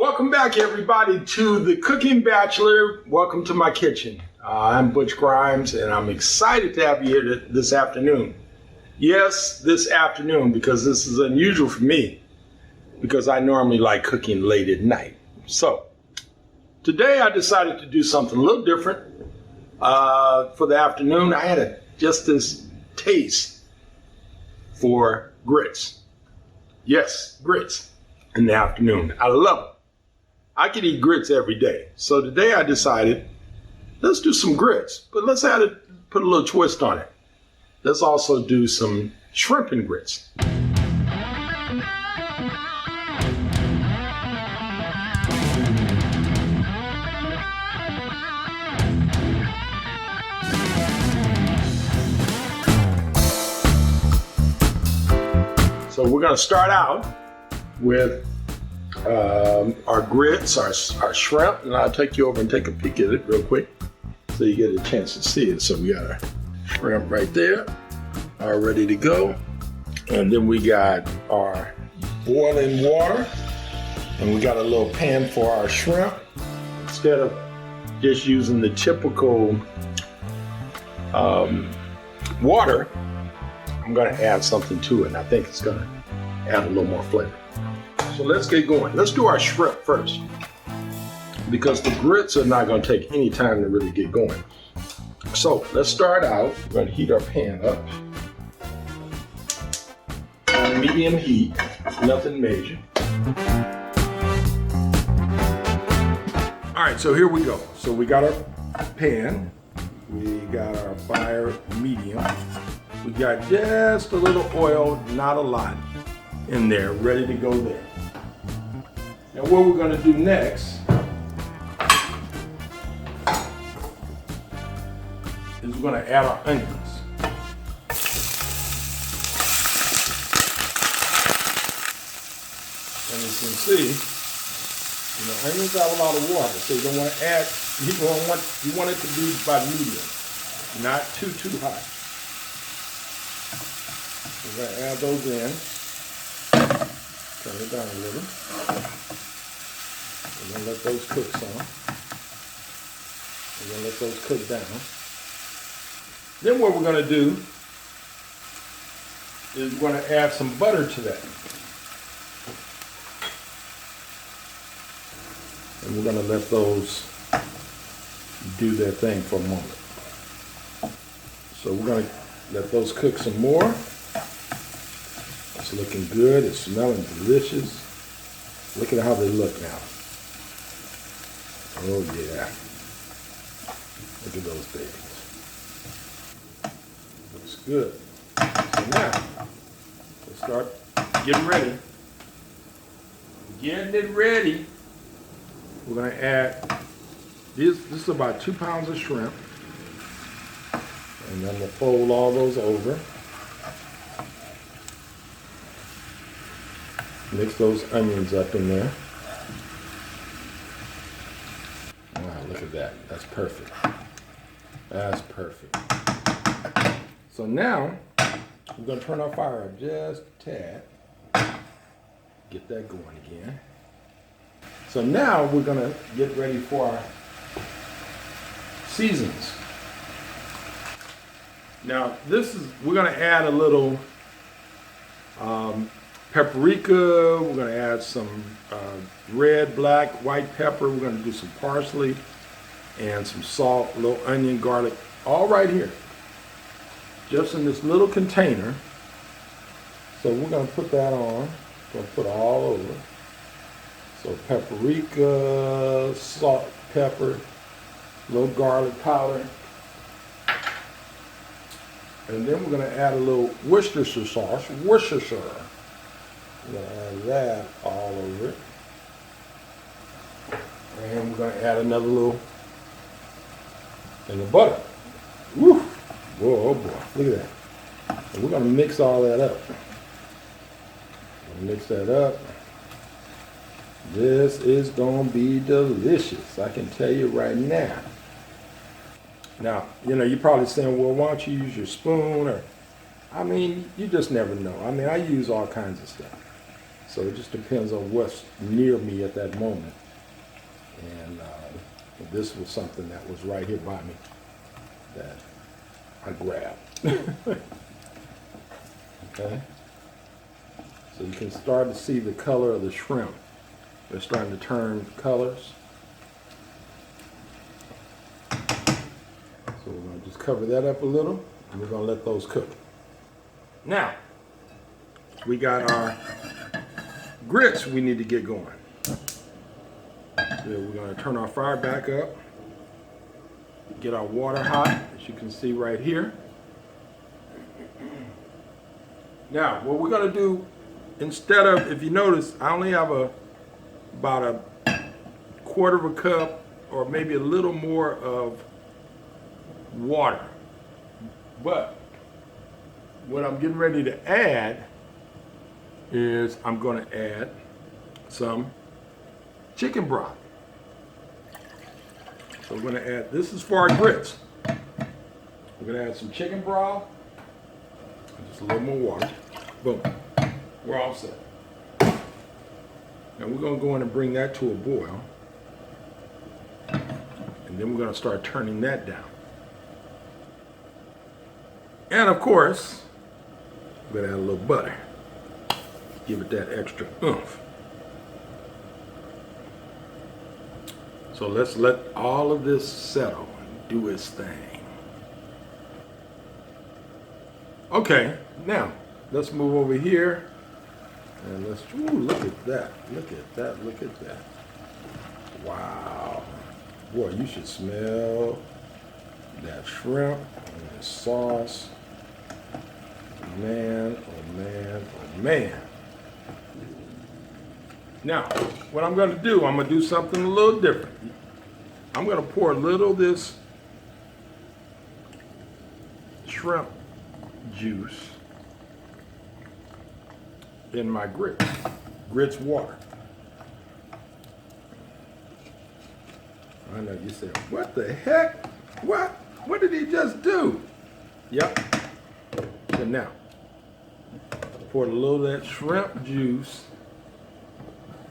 Welcome back, everybody, to the Cooking Bachelor. Welcome to my kitchen. I'm Butch Grimes, and I'm excited to have you here this afternoon. Yes, this afternoon, because this is unusual for me, because I normally like cooking late at night. So, today I decided to do something a little different. For the afternoon, I had just this taste for grits. Yes, grits in the afternoon. I love them. I could eat grits every day. So today I decided, let's do some grits, but let's put a little twist on it. Let's also do some shrimp and grits. So we're gonna start out with our grits, our shrimp, and I'll take you over and take a peek at it real quick so you get a chance to see it. So we got our shrimp right there, all ready to go. And then we got our boiling water, and we got a little pan for our shrimp. Instead of just using the typical water, I'm gonna add something to it, and I think it's gonna add a little more flavor. So let's get going. Let's do our shrimp first, because the grits are not going to take any time to really get going. So let's start out. We're going to heat our pan up on medium heat, nothing major. All right, so here we go. So we got our pan, we got our fire medium, we got just a little oil, not a lot, in there, ready to go there. Now what we're going to do next is we're going to add our onions. And as you can see, onions have a lot of water, so you don't want to add, you want it to be by medium, not too hot. We're going to add those in. Turn it down a little. We're going to let those cook some. We're going to let those cook down. Then what we're going to do is we're going to add some butter to that. And we're going to let those do their thing for a moment. So we're going to let those cook some more. It's looking good, it's smelling delicious. Look at how they look now. Oh yeah. Look at those babies. Looks good. So now, let's start getting ready. Getting it ready. We're gonna add, this is about 2 pounds of shrimp. And then we'll fold all those over. Mix those onions up in there. Wow, look at that. That's perfect. That's perfect. So now, we're going to turn our fire up just a tad. Get that going again. So now, we're going to get ready for our seasons. Now, we're going to add a little paprika, we're going to add some red, black, white pepper, we're going to do some parsley and some salt, a little onion, garlic, all right here. Just in this little container. So we're going to put that on, going to put all over. So paprika, salt, pepper, a little garlic powder. And then we're going to add a little Worcestershire sauce, Worcestershire. We're going to add that all over it. And we're going to add another little thing of butter. Woo! Whoa, oh boy, look at that. And we're going to mix all that up. Mix that up. This is going to be delicious. I can tell you right now. Now, you're probably saying, well, why don't you use your spoon? Or, I mean, you just never know. I mean, I use all kinds of stuff. So it just depends on what's near me at that moment. And this was something that was right here by me that I grabbed. Okay. So you can start to see the color of the shrimp. They're starting to turn colors. So we're going to just cover that up a little, and we're going to let those cook. Now, we got our grits we need to get going. So we're going to turn our fire back up, get our water hot, as you can see right here. Now, what we're going to do, instead of, if you notice, I only have about a quarter of a cup or maybe a little more of water. But what I'm getting ready to add is I'm going to add some chicken broth. So we're going to add, this is for our grits. We're going to add some chicken broth, and just a little more water. Boom. We're all set. Now we're going to go in and bring that to a boil. And then we're going to start turning that down. And of course, we're going to add a little butter. Give it that extra oomph. So let's let all of this settle and do its thing. Okay, now let's move over here and let's, ooh, look at that, look at that, look at that. Wow. Boy, you should smell that shrimp and the sauce. Man, oh man, oh man. Now, what I'm going to do, I'm going to do something a little different. I'm going to pour a little of this shrimp juice in my grits water. I know you said, what the heck? What did he just do? Yep. So now, pour a little of that shrimp juice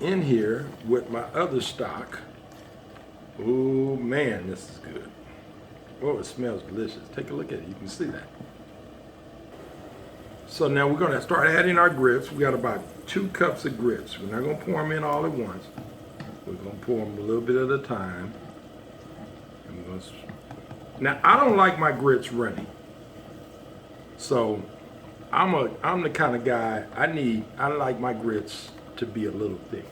in here with my other stock. Oh man, this is good. Oh, it smells delicious. Take a look at it. You can see that. So now we're going to start adding our grits. We got about 2 cups of grits. We're not going to pour them in all at once. We're going to pour them a little bit at a time. Now, I don't like my grits runny. So I'm the kind of guy, I like my grits to be a little thick.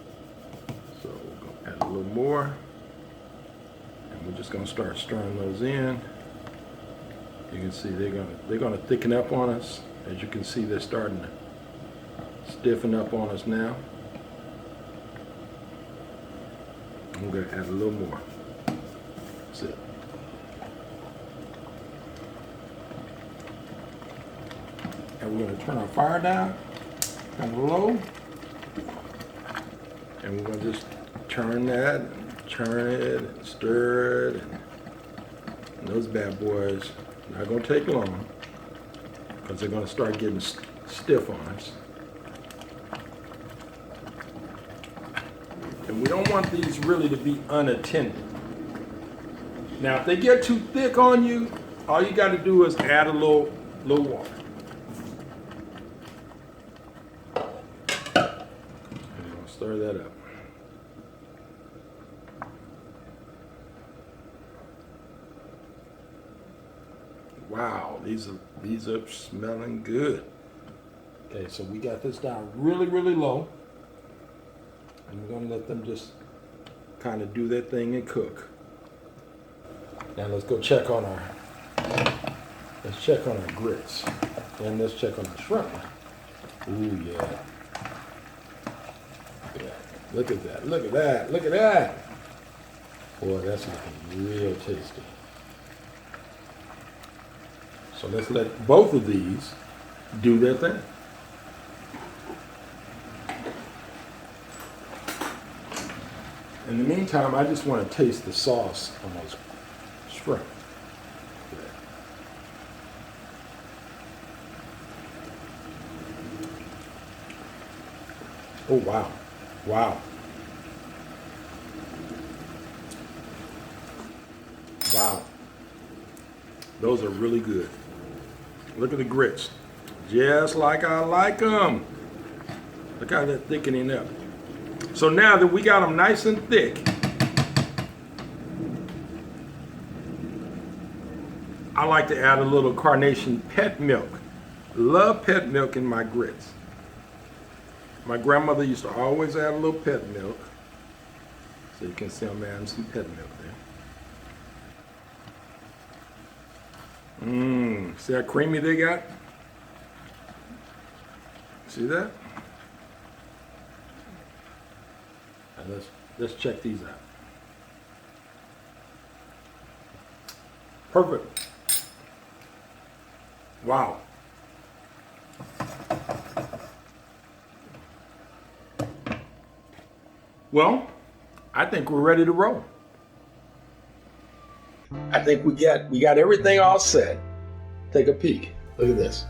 So we're going to add a little more. And we're just going to start stirring those in. You can see they're going to thicken up on us. As you can see, they're starting to stiffen up on us now. I'm going to add a little more. That's it. And we're going to turn our fire down, kind of low. And we're going to just turn that, and turn it, and stir it. And those bad boys are not going to take long, because they're going to start getting stiff on us. And we don't want these really to be unattended. Now, if they get too thick on you, all you got to do is add a little water. And we'll stir that up. Wow, these are smelling good. Okay, so we got this down really, really low. And we're going to let them just kind of do their thing and cook. Now let's go check on our grits. And let's check on our shrimp. Ooh, yeah. Look at that, look at that, look at that. Boy, that's looking real tasty. So let's let both of these do their thing. In the meantime, I just want to taste the sauce on those shrimp. Oh, wow. Wow. Wow. Those are really good. Look at the grits. Just like I like them. Look how they're thickening up. So now that we got them nice and thick, I like to add a little Carnation Pet milk. Love pet milk in my grits. My grandmother used to always add a little pet milk. So you can see I'm adding some pet milk there. See how creamy they got? See that? And let's check these out. Perfect. Wow. Well, I think we're ready to roll. I think we got everything all set. Take a peek. Look at this.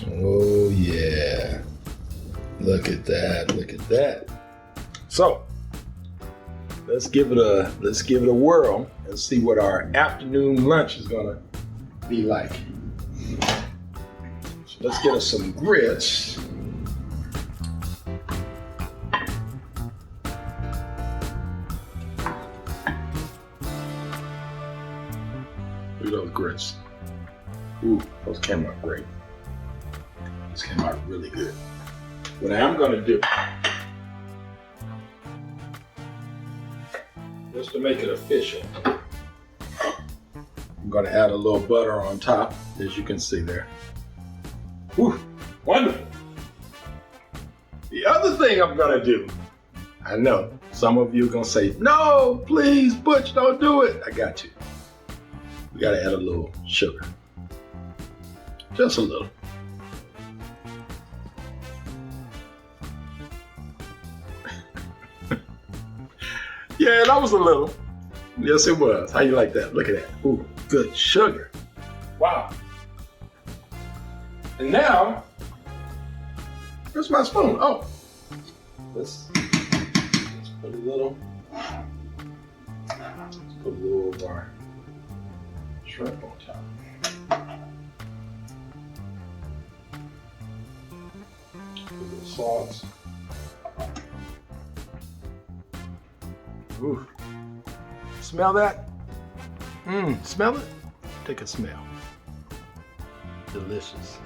Oh yeah. Look at that. Look at that. So let's give it a whirl and see what our afternoon lunch is gonna be like. So let's get us some grits. Look at those grits. Ooh, those came out great. Those came out really good. What I am gonna do, just to make it official, I'm gonna add a little butter on top, as you can see there. Whew, wonderful. The other thing I'm gonna do, I know some of you are gonna say, no, please, Butch, don't do it. I got you. We gotta add a little sugar. Just a little. Yeah, that was a little. Yes, it was. How you like that? Look at that. Ooh, good sugar. Wow. And now, where's my spoon? Oh, let's put a little of our shrimp on top. A little sauce. Ooh. Smell that? Smell it? Take a smell. Delicious.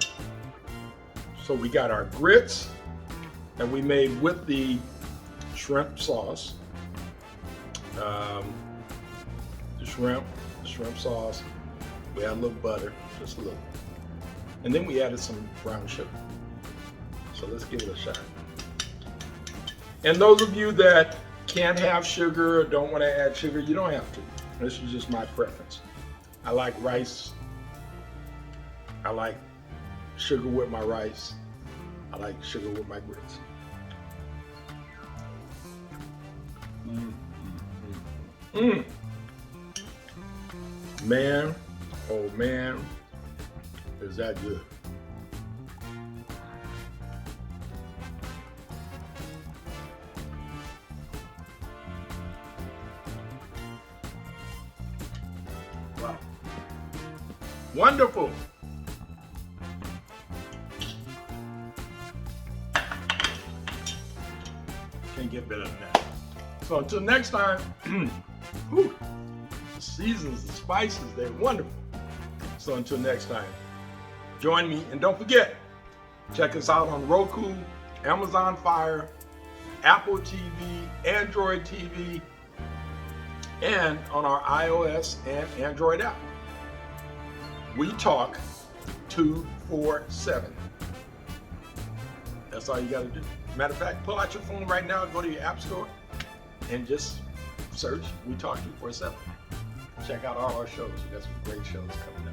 So we got our grits that we made with the shrimp sauce. The shrimp sauce. We added a little butter, just a little. And then we added some brown sugar. So let's give it a shot. And those of you that can't have sugar or don't want to add sugar, you don't have to. This is just my preference. I like rice. I like sugar with my rice. I like sugar with my grits. Man, oh man, is that good. Wow. Wonderful. Can't get better than that. So until next time, whew, the seasons, the spices, they're wonderful. So until next time, join me, and don't forget, check us out on Roku, Amazon Fire, Apple TV, Android TV, and on our iOS and Android app. We talk 247. That's all you gotta do. Matter of fact, pull out your phone right now, go to your app store, and just search We Talk 247. Check out all our shows. We got some great shows coming up.